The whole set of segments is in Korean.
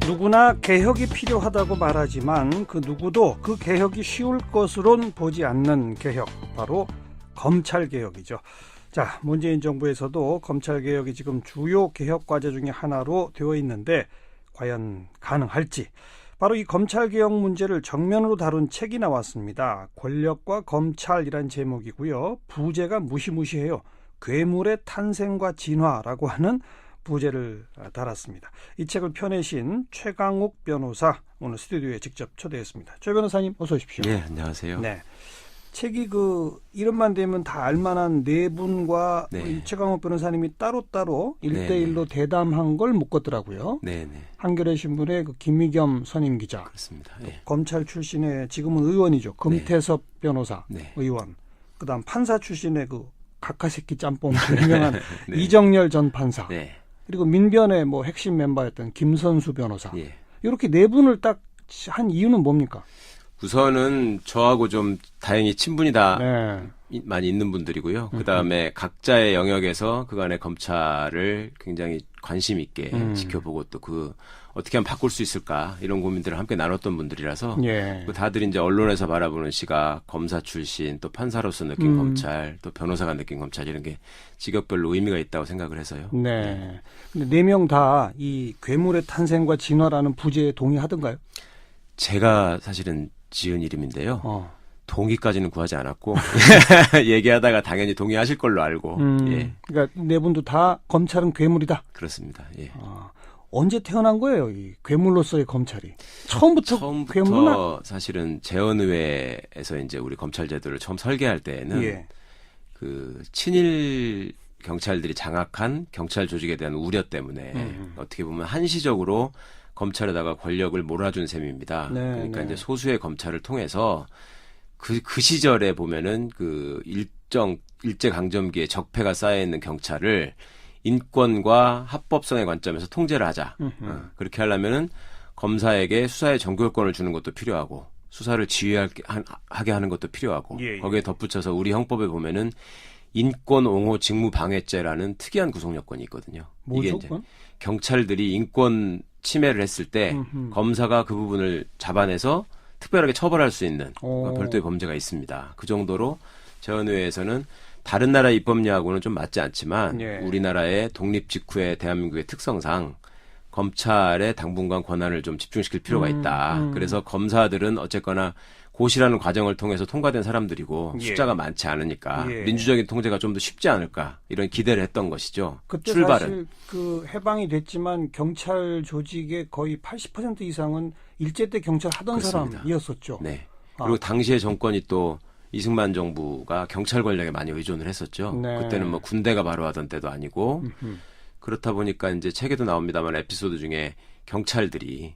누구나 개혁이 필요하다고 말하지만 그 누구도 그 개혁이 쉬울 것으론 보지 않는 개혁, 바로 검찰개혁이죠. 자, 문재인 정부에서도 검찰개혁이 지금 주요 개혁 과제 중에 하나로 되어 있는데 과연 가능할지, 바로 이 검찰개혁 문제를 정면으로 다룬 책이 나왔습니다. 권력과 검찰이란 제목이고요. 부제가 무시무시해요. 괴물의 탄생과 진화라고 하는 부제를 달았습니다. 이 책을 펴내신 최강욱 변호사, 오늘 스튜디오에 직접 초대했습니다. 최 변호사님, 어서 오십시오. 네, 안녕하세요. 네, 책이 이름만 되면 다 알만한 네 분과 네. 최강욱 변호사님이 따로따로 1대1로 대담한 걸 묶었더라고요. 네. 한겨레 신문의 김미겸 선임 기자, 그렇습니다. 네. 검찰 출신의 지금은 의원이죠. 금태섭 변호사, 네. 의원. 그다음 판사 출신의 각하새끼 짬뽕 유명한 네. 이정열 전 판사. 네. 그리고 민변의 핵심 멤버였던 김선수 변호사. 예. 이렇게 네 분을 딱 한 이유는 뭡니까? 우선은 저하고 좀 다행히 친분이 다 네. 많이 있는 분들이고요. 그다음에 각자의 영역에서 그간의 검찰을 굉장히 관심 있게 지켜보고 또 어떻게 하면 바꿀 수 있을까 이런 고민들을 함께 나눴던 분들이라서 예. 다들 이제 언론에서 바라보는 시각, 검사 출신, 또 판사로서 느낀 검찰, 또 변호사가 느낀 검찰, 이런 게 직업별로 의미가 있다고 생각을 해서요. 네. 근데 네 명 다 이 괴물의 탄생과 진화라는 부제에 동의하던가요? 제가 사실은 지은 이름인데요. 동의까지는 구하지 않았고 얘기하다가 당연히 동의하실 걸로 알고. 예. 그러니까 네 분도 다 검찰은 괴물이다. 그렇습니다. 예. 언제 태어난 거예요, 이 괴물로서의 검찰이? 처음부터 괴물나? 사실은 재헌의회에서 이제 우리 검찰 제도를 처음 설계할 때에는 예. 친일 경찰들이 장악한 경찰 조직에 대한 우려 때문에 어떻게 보면 한시적으로 검찰에다가 권력을 몰아준 셈입니다. 네, 그러니까 네. 이제 소수의 검찰을 통해서 그 시절에 보면은 일제 강점기에 적폐가 쌓여 있는 경찰을 인권과 합법성의 관점에서 통제를 하자. 그렇게 하려면은 검사에게 수사의 전교권을 주는 것도 필요하고 수사를 지휘하게 하는 것도 필요하고 예. 거기에 덧붙여서 우리 형법에 보면은 인권 옹호 직무 방해죄라는 특이한 구성 요건이 있거든요. 뭐죠? 이게 이제 경찰들이 인권 침해를 했을 때 검사가 그 부분을 잡아내서 특별하게 처벌할 수 있는 별도의 범죄가 있습니다. 그 정도로 재헌의회에서는 다른 나라 입법례하고는 좀 맞지 않지만 예. 우리나라의 독립 직후의 대한민국의 특성상 검찰의 당분간 권한을 좀 집중시킬 필요가 있다. 그래서 검사들은 어쨌거나 고시라는 과정을 통해서 통과된 사람들이고 예. 숫자가 많지 않으니까 예. 민주적인 통제가 좀 더 쉽지 않을까 이런 기대를 했던 것이죠. 그때 출발은. 사실 해방이 됐지만 경찰 조직의 거의 80% 이상은 일제 때 경찰 하던 그렇습니다. 사람이었었죠. 네. 그리고 당시의 정권이 또 이승만 정부가 경찰 권력에 많이 의존을 했었죠. 네. 그때는 군대가 바로 하던 때도 아니고 그렇다 보니까 이제 책에도 나옵니다만 에피소드 중에 경찰들이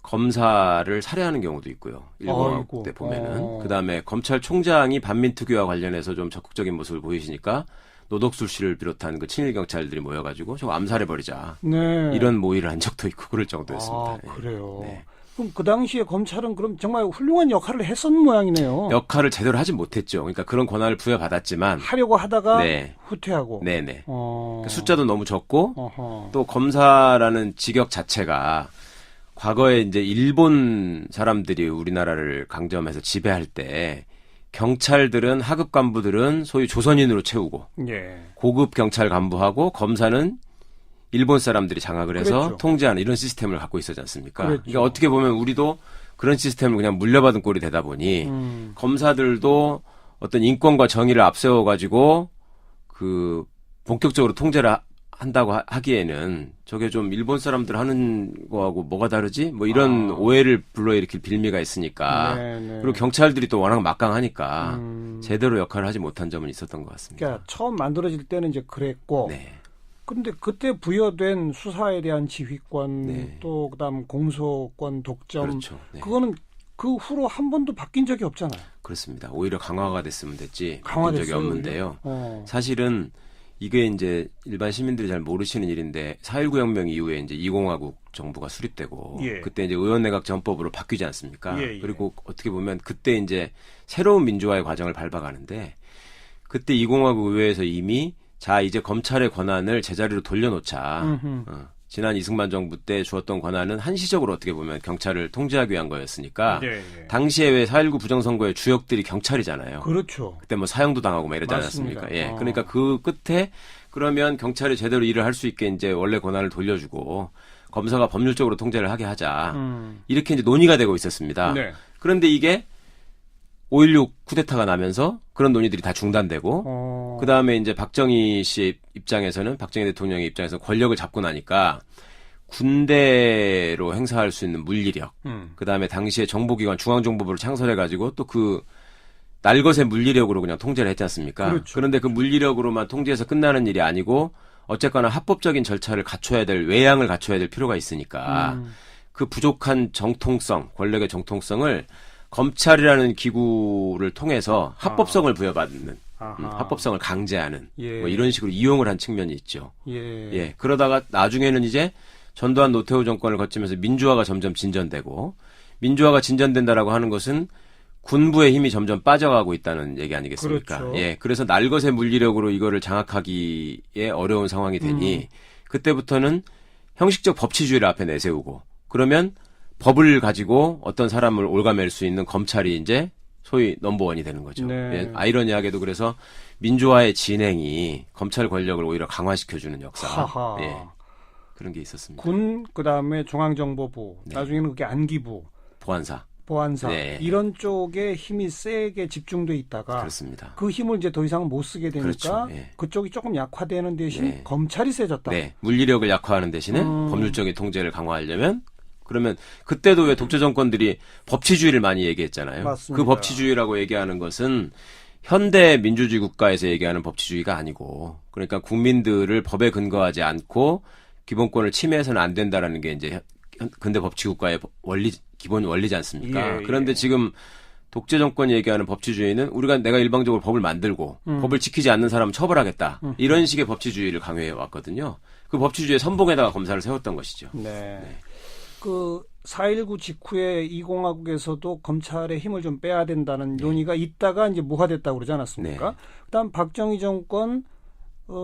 검사를 살해하는 경우도 있고요. 일본국 때 보면은. 그다음에 검찰총장이 반민특위와 관련해서 좀 적극적인 모습을 보이시니까 노덕술 씨를 비롯한 친일 경찰들이 모여가지고 저거 암살해버리자. 네. 이런 모의를 한 적도 있고 그럴 정도였습니다. 예. 그래요. 네. 그럼 그 당시에 검찰은 그럼 정말 훌륭한 역할을 했었는 모양이네요. 역할을 제대로 하지 못했죠. 그러니까 그런 권한을 부여받았지만 하려고 하다가 네. 후퇴하고. 네네. 어. 숫자도 너무 적고 어허. 또 검사라는 직역 자체가 과거에 이제 일본 사람들이 우리나라를 강점해서 지배할 때 경찰들은 하급 간부들은 소위 조선인으로 채우고 예. 고급 경찰 간부하고 검사는 일본 사람들이 장악을 해서 그랬죠. 통제하는 이런 시스템을 갖고 있었지 않습니까? 그랬죠. 그러니까 어떻게 보면 우리도 그런 시스템을 그냥 물려받은 꼴이 되다 보니 검사들도 어떤 인권과 정의를 앞세워가지고 본격적으로 통제를 한다고 하기에는 저게 좀 일본 사람들 하는 거하고 뭐가 다르지? 이런 오해를 불러일으킬 빌미가 있으니까. 네네. 그리고 경찰들이 또 워낙 막강하니까 제대로 역할을 하지 못한 점은 있었던 것 같습니다. 그러니까 처음 만들어질 때는 이제 그랬고. 네. 근데 그때 부여된 수사에 대한 지휘권, 네. 또 그다음 공소권, 독점, 그렇죠. 네. 그거는 그 후로 한 번도 바뀐 적이 없잖아요. 그렇습니다. 오히려 강화가 됐으면 됐지. 바뀐 강화됐어요, 적이 없는데요. 오히려? 사실은 이게 이제 일반 시민들이 잘 모르시는 일인데 4.19 혁명 이후에 이제 2공화국 정부가 수립되고 예. 그때 이제 의원내각 전법으로 바뀌지 않습니까? 예. 그리고 어떻게 보면 그때 이제 새로운 민주화의 과정을 밟아가는데 그때 2공화국 의회에서 이미 자 이제 검찰의 권한을 제자리로 돌려놓자. 지난 이승만 정부 때 주었던 권한은 한시적으로 어떻게 보면 경찰을 통제하기 위한 거였으니까 당시에 왜 4.19 부정선거의 주역들이 경찰이잖아요. 그렇죠. 그때 뭐 사형도 당하고 막 이러지 않았습니까? 예. 그러니까 그 끝에 그러면 경찰이 제대로 일을 할 수 있게 이제 원래 권한을 돌려주고 검사가 법률적으로 통제를 하게 하자. 이렇게 이제 논의가 되고 있었습니다. 네. 그런데 이게 5.16 쿠데타가 나면서 그런 논의들이 다 중단되고 그 다음에 이제 박정희 씨 입장에서는 박정희 대통령의 입장에서 권력을 잡고 나니까 군대로 행사할 수 있는 물리력 그 다음에 당시에 정보기관 중앙정보부를 창설해가지고 또 그 날것의 물리력으로 그냥 통제를 했지 않습니까? 그렇죠. 그런데 그 물리력으로만 통제해서 끝나는 일이 아니고 어쨌거나 합법적인 절차를 갖춰야 될 외양을 갖춰야 될 필요가 있으니까 그 부족한 정통성 권력의 정통성을 검찰이라는 기구를 통해서 합법성을 부여받는 합법성을 강제하는 뭐 이런 식으로 이용을 한 측면이 있죠. 예. 그러다가 나중에는 이제 전두환 노태우 정권을 거치면서 민주화가 점점 진전되고 민주화가 진전된다라고 하는 것은 군부의 힘이 점점 빠져가고 있다는 얘기 아니겠습니까? 그렇죠. 예. 그래서 날것의 물리력으로 이거를 장악하기에 어려운 상황이 되니 그때부터는 형식적 법치주의를 앞에 내세우고 그러면 법을 가지고 어떤 사람을 올가맬 수 있는 검찰이 이제 소위 넘버원이 되는 거죠. 네. 예, 아이러니하게도 그래서 민주화의 진행이 검찰 권력을 오히려 강화시켜주는 역사. 예, 그런 게 있었습니다. 군, 그다음에 중앙정보부, 네. 나중에는 그게 안기부, 보안사 네. 이런 쪽에 힘이 세게 집중돼 있다가 그렇습니다. 그 힘을 이제 더 이상 못 쓰게 되니까 그렇죠. 예. 그쪽이 조금 약화되는 대신 네. 검찰이 세졌다. 네, 물리력을 약화하는 대신에 법률적인 통제를 강화하려면 그러면 그때도 왜 독재 정권들이 법치주의를 많이 얘기했잖아요. 맞습니다. 그 법치주의라고 얘기하는 것은 현대 민주주의 국가에서 얘기하는 법치주의가 아니고 그러니까 국민들을 법에 근거하지 않고 기본권을 침해해서는 안 된다라는 게 이제 근대 법치 국가의 기본 원리지 않습니까? 예. 그런데 지금 독재 정권이 얘기하는 법치주의는 내가 일방적으로 법을 만들고 법을 지키지 않는 사람은 처벌하겠다. 이런 식의 법치주의를 강요해 왔거든요. 그 법치주의의 선봉에다가 검사를 세웠던 것이죠. 네. 그 4.19 직후에 이공화국에서도 검찰의 힘을 좀 빼야 된다는 논의가 있다가 이제 무화됐다고 그러지 않았습니까? 네. 그다음 박정희 정권,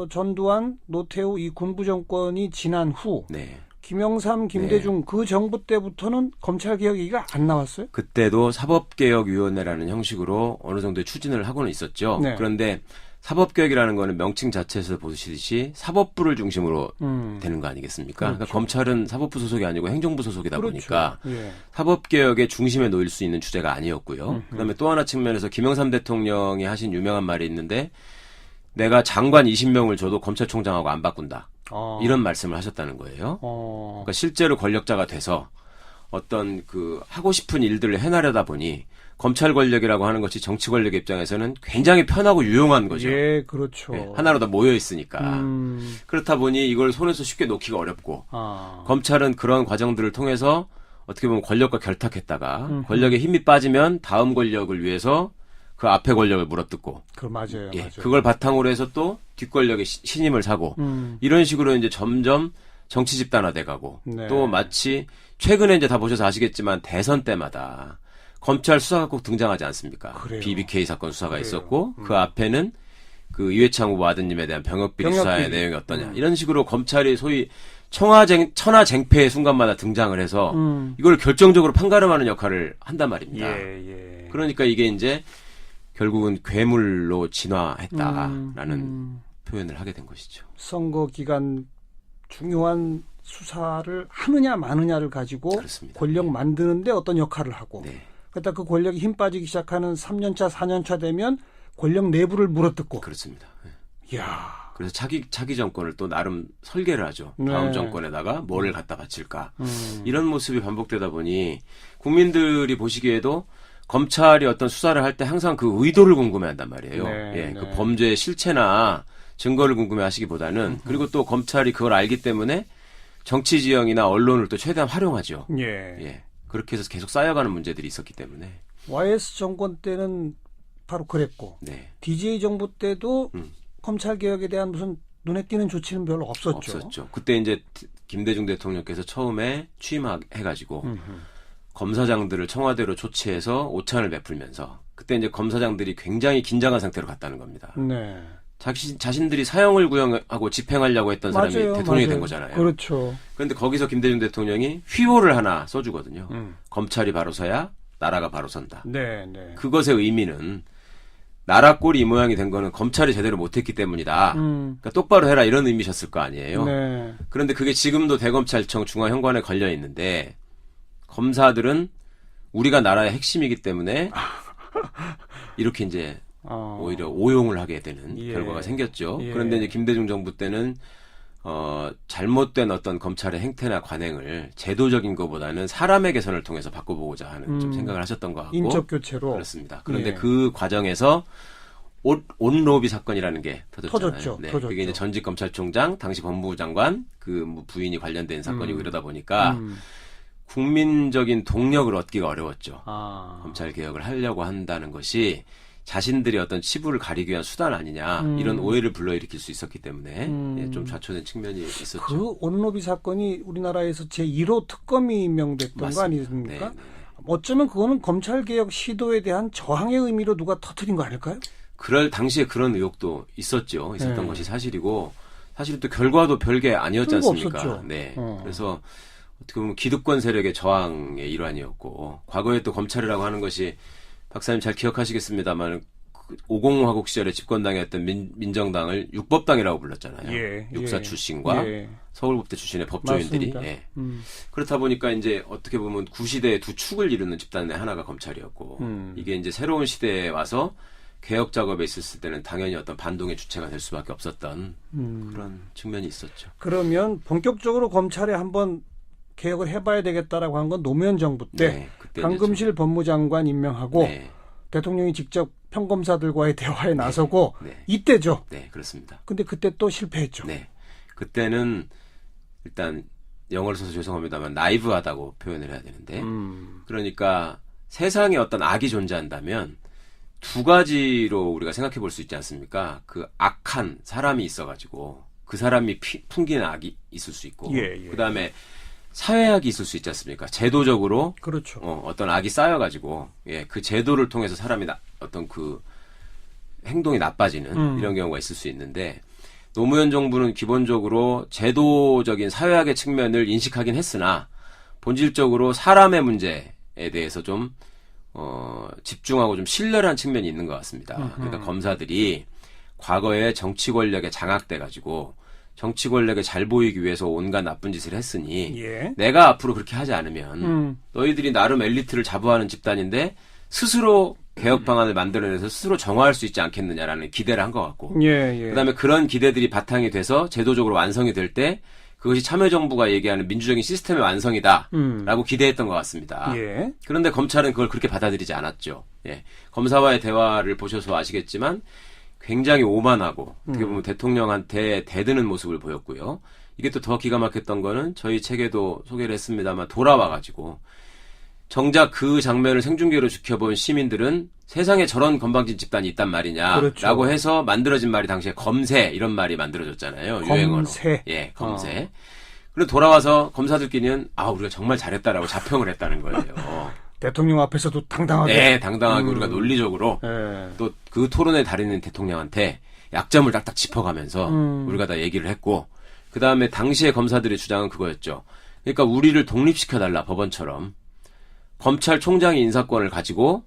전두환, 노태우 이 군부 정권이 지난 후 네. 김영삼, 김대중 그 정부 때부터는 검찰 개혁 얘기가 안 나왔어요? 그때도 사법개혁위원회라는 형식으로 어느 정도의 추진을 하고는 있었죠. 네. 그런데 사법개혁이라는 거는 명칭 자체에서 보시듯이 사법부를 중심으로 되는 거 아니겠습니까? 그렇죠. 그러니까 검찰은 사법부 소속이 아니고 행정부 소속이다 그렇죠. 보니까 예. 사법개혁의 중심에 놓일 수 있는 주제가 아니었고요. 그다음에 또 하나 측면에서 김영삼 대통령이 하신 유명한 말이 있는데 내가 장관 20명을 줘도 검찰총장하고 안 바꾼다. 이런 말씀을 하셨다는 거예요. 그러니까 실제로 권력자가 돼서 어떤 그 하고 싶은 일들을 해나려다 보니 검찰 권력이라고 하는 것이 정치 권력의 입장에서는 굉장히 편하고 유용한 거죠. 예, 그렇죠. 예, 하나로 다 모여 있으니까. 그렇다 보니 이걸 손에서 쉽게 놓기가 어렵고 검찰은 그런 과정들을 통해서 어떻게 보면 권력과 결탁했다가 권력에 힘이 빠지면 다음 권력을 위해서 그 앞에 권력을 물어뜯고 맞아요. 예, 맞아요. 그걸 바탕으로 해서 또 뒷권력의 신임을 사고 이런 식으로 이제 점점 정치 집단화돼 가고 네. 또 마치 최근에 이제 다 보셔서 아시겠지만 대선 때마다 검찰 수사가 꼭 등장하지 않습니까? 그래요. BBK 사건 수사가 그래요. 있었고 그 앞에는 그 이회창 후보 아드님에 대한 병역비리 수사의 내용이 어떠냐 이런 식으로 검찰이 소위 천하쟁패의 순간마다 등장을 해서 이걸 결정적으로 판가름하는 역할을 한단 말입니다. 예. 그러니까 이게 이제 결국은 괴물로 진화했다라는 표현을 하게 된 것이죠. 선거 기간 중요한 수사를 하느냐 마느냐를 가지고 그렇습니다. 권력 만드는데 어떤 역할을 하고 네. 그러다 그 권력이 힘 빠지기 시작하는 3년차 4년차 되면 권력 내부를 물어뜯고 그렇습니다. 네. 이야. 그래서 차기 정권을 또 나름 설계를 하죠. 다음 네. 정권에다가 뭐를 갖다 바칠까. 이런 모습이 반복되다 보니 국민들이 보시기에도 검찰이 어떤 수사를 할 때 항상 그 의도를 궁금해한단 말이에요. 네, 예, 네. 그 범죄의 실체나 증거를 궁금해하시기보다는 그리고 또 검찰이 그걸 알기 때문에 정치 지형이나 언론을 또 최대한 활용하죠. 예, 그렇게 해서 계속 쌓여가는 문제들이 있었기 때문에. YS 정권 때는 바로 그랬고 네. DJ 정부 때도 검찰 개혁에 대한 무슨 눈에 띄는 조치는 별로 없었죠. 그때 이제 김대중 대통령께서 처음에 취임해가지고 검사장들을 청와대로 초치해서 오찬을 베풀면서 그때 이제 검사장들이 굉장히 긴장한 상태로 갔다는 겁니다. 네. 자신들이 사형을 구형하고 집행하려고 했던 사람이 맞아요, 대통령이 맞아요. 된 거잖아요. 그렇죠. 그런데 거기서 김대중 대통령이 휘호를 하나 써주거든요. 검찰이 바로 서야 나라가 바로 선다. 네, 네. 그것의 의미는 나라 꼴이 이 모양이 된 거는 검찰이 제대로 못했기 때문이다. 그러니까 똑바로 해라 이런 의미셨을 거 아니에요. 네. 그런데 그게 지금도 대검찰청 중앙현관에 걸려 있는데 검사들은 우리가 나라의 핵심이기 때문에 이렇게 이제 오히려 오용을 하게 되는 예. 결과가 생겼죠. 예. 그런데 이제 김대중 정부 때는 잘못된 어떤 검찰의 행태나 관행을 제도적인 것보다는 사람의 개선을 통해서 바꿔보고자 하는 좀 생각을 하셨던 것 같고 인적 교체로 그렇습니다. 그런데 예. 그 과정에서 온로비 사건이라는 게 터졌잖아요. 터졌죠. 네, 터졌죠. 그게 이제 전직 검찰총장, 당시 법무부 장관 그 뭐 부인이 관련된 사건이고 이러다 보니까 국민적인 동력을 얻기가 어려웠죠. 검찰 개혁을 하려고 한다는 것이 자신들의 어떤 치부를 가리기 위한 수단 아니냐 이런 오해를 불러일으킬 수 있었기 때문에 예, 좀 좌초된 측면이 있었죠. 그 온로비 사건이 우리나라에서 제1호 특검이 임명됐던 맞습니다. 거 아니십니까? 네, 네. 어쩌면 그거는 검찰개혁 시도에 대한 저항의 의미로 누가 터뜨린 거 아닐까요? 그럴 당시에 그런 의혹도 있었던 네. 것이 사실이고 사실 또 결과도 별게 아니었지 별거 않습니까? 없었죠. 네. 그래서 어떻게 보면 기득권 세력의 저항의 일환이었고 과거에 또 검찰이라고 하는 것이 박사님 잘 기억하시겠습니다만 50 화국 시절에 집권당이었던 민정당을 육법당이라고 불렀잖아요. 예, 육사 예, 출신과 예. 서울법대 출신의 법조인들이. 맞습니다. 예. 그렇다 보니까 이제 어떻게 보면 구시대의 두 축을 이루는 집단의 하나가 검찰이었고 이게 이제 새로운 시대에 와서 개혁 작업에 있었을 때는 당연히 어떤 반동의 주체가 될 수밖에 없었던 그런 측면이 있었죠. 그러면 본격적으로 검찰에 한번 개혁을 해봐야 되겠다라고 한 건 노무현 정부 때 네, 그때 강금실 법무장관 임명하고 네, 대통령이 직접 평검사들과의 대화에 나서고 네. 이때죠. 네, 그렇습니다. 근데 그때 또 실패했죠. 네, 그때는 일단 영어를 써서 죄송합니다만 나이브하다고 표현을 해야 되는데 그러니까 세상에 어떤 악이 존재한다면 두 가지로 우리가 생각해 볼 수 있지 않습니까? 그 악한 사람이 있어가지고 그 사람이 풍기는 악이 있을 수 있고 예, 예. 그다음에 사회악이 있을 수 있지 않습니까? 제도적으로 그렇죠. 어떤 악이 쌓여가지고 예, 그 제도를 통해서 사람이 어떤 그 행동이 나빠지는 이런 경우가 있을 수 있는데 노무현 정부는 기본적으로 제도적인 사회학의 측면을 인식하긴 했으나 본질적으로 사람의 문제에 대해서 좀 집중하고 좀 신뢰한 측면이 있는 것 같습니다. 그러니까 검사들이 과거에 정치 권력에 장악돼가지고 정치 권력에 잘 보이기 위해서 온갖 나쁜 짓을 했으니 예. 내가 앞으로 그렇게 하지 않으면 너희들이 나름 엘리트를 자부하는 집단인데 스스로 개혁 방안을 만들어내서 스스로 정화할 수 있지 않겠느냐라는 기대를 한 것 같고 예, 예. 그다음에 그런 기대들이 바탕이 돼서 제도적으로 완성이 될 때 그것이 참여정부가 얘기하는 민주적인 시스템의 완성이다라고 기대했던 것 같습니다. 예. 그런데 검찰은 그걸 그렇게 받아들이지 않았죠. 예. 검사와의 대화를 보셔서 아시겠지만 굉장히 오만하고 어떻게 보면 대통령한테 대드는 모습을 보였고요. 이게 또 더 기가 막혔던 거는 저희 책에도 소개를 했습니다만 돌아와가지고 정작 그 장면을 생중계로 지켜본 시민들은 세상에 저런 건방진 집단이 있단 말이냐라고 그렇죠. 해서 만들어진 말이 당시에 검세 이런 말이 만들어졌잖아요. 유행어로. 검세. 예, 검세. 그리고 돌아와서 검사들끼리는 우리가 정말 잘했다라고 자평을 했다는 거예요. 대통령 앞에서도 당당하게. 네, 당당하게 우리가 논리적으로 예. 또 그 토론에 달인은 대통령한테 약점을 딱딱 짚어가면서 우리가 다 얘기를 했고 그 다음에 당시의 검사들의 주장은 그거였죠. 그러니까 우리를 독립시켜달라 법원처럼 검찰총장이 인사권을 가지고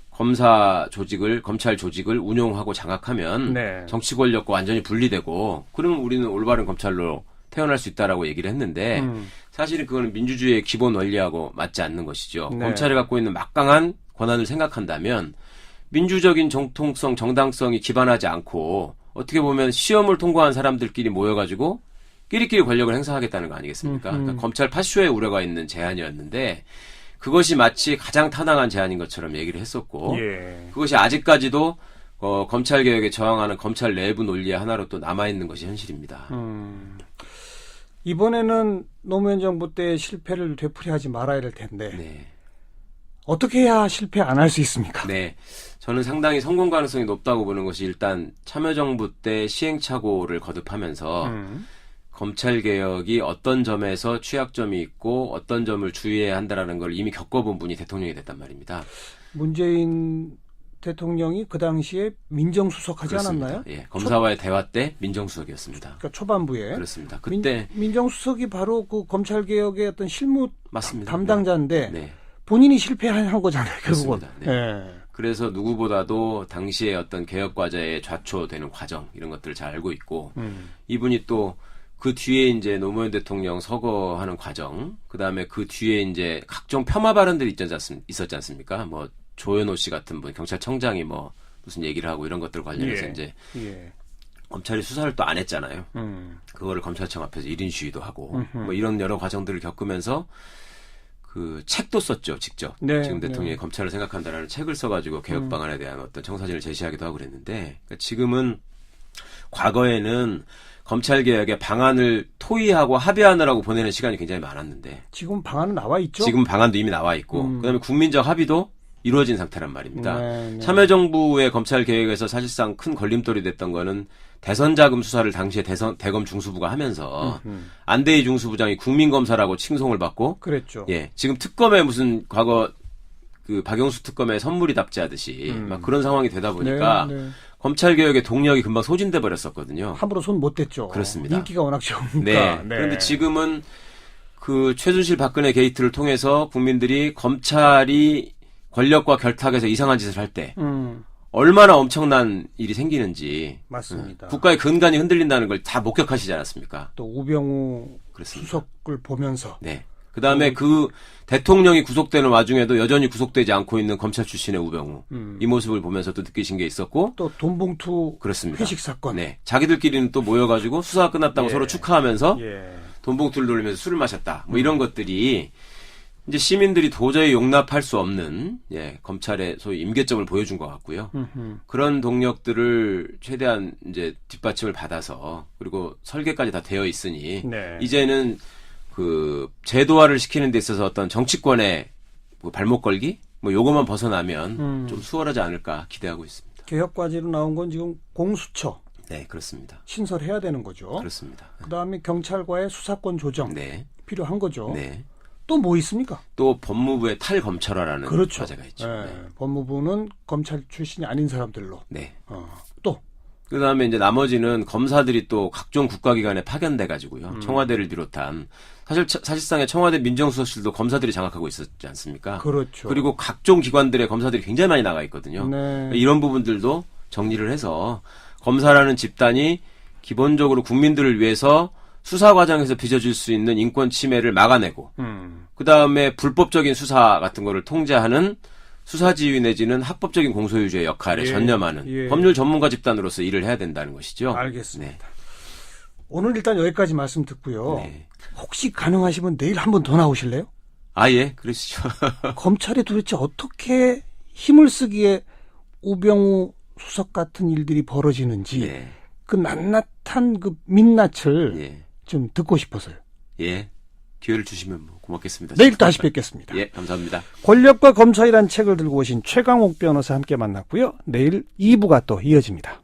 검찰 조직을 운용하고 장악하면 네. 정치 권력과 완전히 분리되고 그러면 우리는 올바른 검찰로 태어날 수 있다라고 얘기를 했는데 사실은 그거는 민주주의의 기본 원리하고 맞지 않는 것이죠. 네. 검찰이 갖고 있는 막강한 권한을 생각한다면 민주적인 정통성, 정당성이 기반하지 않고 어떻게 보면 시험을 통과한 사람들끼리 모여가지고 끼리끼리 권력을 행사하겠다는 거 아니겠습니까? 그러니까 검찰 파쇼에 우려가 있는 제안이었는데 그것이 마치 가장 타당한 제안인 것처럼 얘기를 했었고 예. 그것이 아직까지도 검찰 개혁에 저항하는 검찰 내부 논리의 하나로 또 남아있는 것이 현실입니다. 이번에는 노무현 정부 때 실패를 되풀이하지 말아야 될 텐데 네. 어떻게 해야 실패 안 할 수 있습니까? 네. 저는 상당히 성공 가능성이 높다고 보는 것이 일단 참여정부 때 시행착오를 거듭하면서 검찰개혁이 어떤 점에서 취약점이 있고 어떤 점을 주의해야 한다는 걸 이미 겪어본 분이 대통령이 됐단 말입니다. 문재인 대통령이 그 당시에 민정수석하지 그렇습니다. 않았나요? 예, 검사와의 대화 때 민정수석이었습니다. 그러니까 초반부에. 그렇습니다. 그때 민정수석이 바로 그 검찰개혁의 어떤 실무 맞습니다. 담당자인데 네. 본인이 실패한 거잖아요, 결국은. 그렇습니다. 네. 그래서 누구보다도 당시에 어떤 개혁 과제에 좌초되는 과정 이런 것들을 잘 알고 있고 이분이 또 그 뒤에 이제 노무현 대통령 서거하는 과정, 그 다음에 그 뒤에 이제 각종 폄하 발언들이 있었지 않습니까? 뭐 조현오 씨 같은 분 경찰청장이 뭐 무슨 얘기를 하고 이런 것들 관련해서 이제 검찰이 수사를 또 안 했잖아요. 그거를 검찰청 앞에서 1인 시위도 하고 뭐 이런 여러 과정들을 겪으면서 그 책도 썼죠, 직접. 네, 지금 대통령이 검찰을 생각한다라는 책을 써가지고 개혁 방안에 대한 어떤 청사진을 제시하기도 하고 그랬는데 그러니까 지금은 과거에는 검찰 개혁의 방안을 토의하고 합의하느라고 보내는 시간이 굉장히 많았는데 지금 방안은 나와 있죠? 지금 방안도 이미 나와 있고 그다음에 국민적 합의도 이루어진 상태란 말입니다. 네. 참여정부의 검찰 개혁에서 사실상 큰 걸림돌이 됐던 거는 대선 자금 수사를 당시에 대검 중수부가 하면서 안대희 중수부장이 국민검사라고 칭송을 받고 그랬죠. 예, 지금 특검에 무슨 과거 그 박영수 특검에 선물이 답지하듯이 막 그런 상황이 되다 보니까 검찰 개혁의 동력이 금방 소진돼 버렸었거든요. 함부로 손 못 댔죠. 그렇습니다. 인기가 워낙 좋으니까. 네. 그런데 지금은 그 최순실 박근혜 게이트를 통해서 국민들이 검찰이 권력과 결탁해서 이상한 짓을 할 때 얼마나 엄청난 일이 생기는지 맞습니다. 국가의 근간이 흔들린다는 걸 다 목격하시지 않았습니까? 또 우병우 그렇습니다. 수석을 보면서 네. 그다음에 그 대통령이 구속되는 와중에도 여전히 구속되지 않고 있는 검찰 출신의 우병우 이 모습을 보면서 또 느끼신 게 있었고 또 돈봉투 그렇습니다. 회식 사건. 네. 자기들끼리는 또 모여가지고 수사가 끝났다고 서로 축하하면서 돈봉투를 돌리면서 술을 마셨다. 뭐 이런 것들이 이제 시민들이 도저히 용납할 수 없는 검찰의 소위 임계점을 보여준 것 같고요. 그런 동력들을 최대한 이제 뒷받침을 받아서 그리고 설계까지 다 되어 있으니 이제는 그 제도화를 시키는 데 있어서 어떤 정치권의 뭐 발목 걸기 뭐 요것만 벗어나면 좀 수월하지 않을까 기대하고 있습니다. 개혁 과제로 나온 건 지금 공수처. 네, 그렇습니다. 신설해야 되는 거죠. 그렇습니다. 그다음에 경찰과의 수사권 조정 필요한 거죠. 네. 또 뭐 있습니까? 또 법무부의 탈검찰화라는 그렇죠. 과제가 있죠. 법무부는 검찰 출신이 아닌 사람들로. 또 그다음에 이제 나머지는 검사들이 또 각종 국가기관에 파견돼 가지고요. 청와대를 비롯한 사실상의 청와대 민정수석실도 검사들이 장악하고 있었지 않습니까? 그렇죠. 그리고 각종 기관들의 검사들이 굉장히 많이 나가 있거든요. 네. 이런 부분들도 정리를 해서 검사라는 집단이 기본적으로 국민들을 위해서 수사 과정에서 빚어질 수 있는 인권 침해를 막아내고 그다음에 불법적인 수사 같은 거를 통제하는 수사지휘 내지는 합법적인 공소유지의 역할에 전념하는 법률 전문가 집단으로서 일을 해야 된다는 것이죠. 알겠습니다. 오늘 일단 여기까지 말씀 듣고요. 혹시 가능하시면 내일 한 번 더 나오실래요? 아, 예, 그러시죠. 검찰이 도대체 어떻게 힘을 쓰기에 우병우 수석 같은 일들이 벌어지는지 그 낱낱한 그 민낯을 좀 듣고 싶어서요. 예, 기회를 주시면 뭐 고맙겠습니다. 내일 다시 뵙겠습니다. 예, 감사합니다. 권력과 검찰이란 책을 들고 오신 최강옥 변호사 함께 만났고요. 내일 2부가 또 이어집니다.